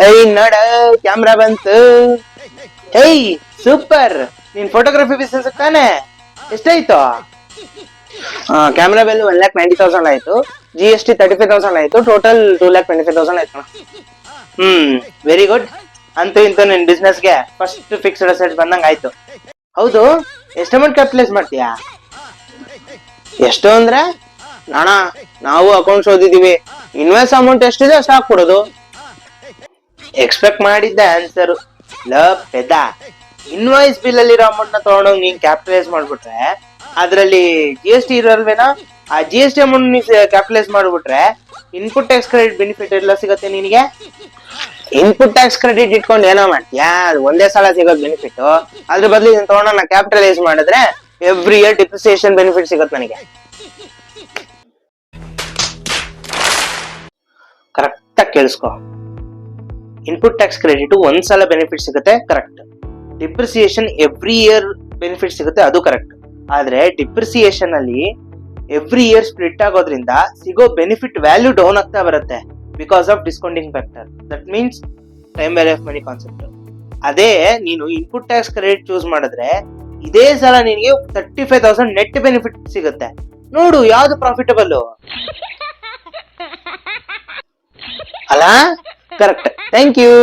ಏಯ್ ನೋಡ ಕ್ಯಾಮ್ರಾ ಬಂತು. ಏಯ್ ಸೂಪರ್, ನೀನ್ ಫೋಟೋಗ್ರಫಿ ಬಿಸ್ನೆಸ್ ತಾನೆ, ಎಷ್ಟಾಯ್ತು? ಕ್ಯಾಮ್ರಾ ಬೆಲ್ 1,90,000 ಆಯ್ತು, GST 35,000 ಆಯ್ತು, ಟೋಟಲ್ 2,25,000 ಆಯ್ತು. Very good. ಅಂತೂ ಇಂತೂ ನಿನ್ ಬಿಸ್ನೆಸ್ಗೆ ಫಸ್ಟ್ ಫಿಕ್ಸ್ಡ್ ಅಸೆಟ್ ಬಂದಂಗ ಆಯ್ತು. ಹೌದು, ಎಷ್ಟು ಅಮೌಂಟ್ ಕ್ಯಾಪಿಟಲೈಸ್ ಮಾಡ್ತೀಯಾ? ಎಷ್ಟು ಅಂದ್ರೆ? ಅಣ್ಣ, ನಾವು ಅಕೌಂಟ್ಸ್ ಓದಿದೀವಿ, ಇನ್ವೆಸ್ಟ್ ಅಮೌಂಟ್ ಎಷ್ಟಿದೆ ಅಷ್ಟು ಹಾಕ್ಬಿಡೋದು. ಎಕ್ಸ್ಪೆಕ್ಟ್ ಮಾಡಿದ್ದೆ ಆನ್ಸರ್. ಪೆದ್ದ, ಇನ್ವಾಯ್ಸ್ ಬಿಲ್ ಅಲ್ಲಿರೋ ಅಮೌಂಟ್ ನ ತಗೊಂಡೋಗಿ ನೀನ್ ಕ್ಯಾಪಿಟಲೈಸ್ ಮಾಡ್ಬಿಟ್ರೆ ಅದ್ರಲ್ಲಿ GST ಇರಲ್ವೇನಾ? ಆ GST ಅಮೌಂಟ್ ನೀ ಕ್ಯಾಪಿಟಲೈಸ್ ಮಾಡ್ಬಿಟ್ರೆ ಇನ್ಪುಟ್ ಟ್ಯಾಕ್ಸ್ ಕ್ರೆಡಿಟ್ ಬೆನಿಫಿಟ್ ಎಲ್ಲ ಸಿಗತ್ತೆ ನಿನಗೆ. ಇನ್ಪುಟ್ ಟ್ಯಾಕ್ಸ್ ಕ್ರೆಡಿಟ್ ಇಟ್ಕೊಂಡು ಏನೋ ಮಾಡ್ತೀಯಾ? ಅದು ಒಂದೇ ಸಲ ಸಿಗೋದು ಬೆನಿಫಿಟ್. ಅದ್ರ ಬದಲು ಇದನ್ನ ತಗೊಂಡು ನಾ ಕ್ಯಾಪಿಟಲೈಸ್ ಮಾಡಿದ್ರೆ ಎವ್ರಿ ಇಯರ್ ಡಿಪ್ರಿಸಿಯೇಷನ್ ಬೆನಿಫಿಟ್ ಸಿಗತ್ತೆ ನನಗೆ. ಕರೆಕ್ಟ್ ಆಗಿ ಕೇಳಿಸ್ಕೊ. ಇನ್ಪುಟ್ ಟ್ಯಾಕ್ಸ್ ಕ್ರೆಡಿಟ್ ಒಂದ್ಸಲ ಬೆನಿಫಿಟ್ ಸಿಗುತ್ತೆ, correct. Depreciation every year benefit ಸಿಗುತ್ತೆ, ಅದು ಕರೆಕ್ಟ್. ಆದ್ರೆ ಡಿಪ್ರಿಸಿಯೇಷನ್ ಅಲ್ಲಿ ಎವ್ರಿ ಇಯರ್ ಸ್ಪ್ಲಿಟ್ ಆಗೋದ್ರಿಂದ ಸಿಗೋ ಬೆನಿಫಿಟ್ ವ್ಯಾಲ್ಯೂ ಡೌನ್ ಆಗ್ತಾ ಬರುತ್ತೆ because of discounting factor. That means time value of money concept. ಅದೇ ನೀನು ಇನ್ಪುಟ್ ಟ್ಯಾಕ್ಸ್ ಕ್ರೆಡಿಟ್ ಚೂಸ್ ಮಾಡಿದ್ರೆ ಇದೇ ಸಲ ನಿನಗೆ 35,000 ನೆಟ್ ಬೆನಿಫಿಟ್ ಸಿಗುತ್ತೆ. ನೋಡು ಯಾವ್ದು ಪ್ರಾಫಿಟಬಲ್ ಅಲ್ಲ. Correct, thank you.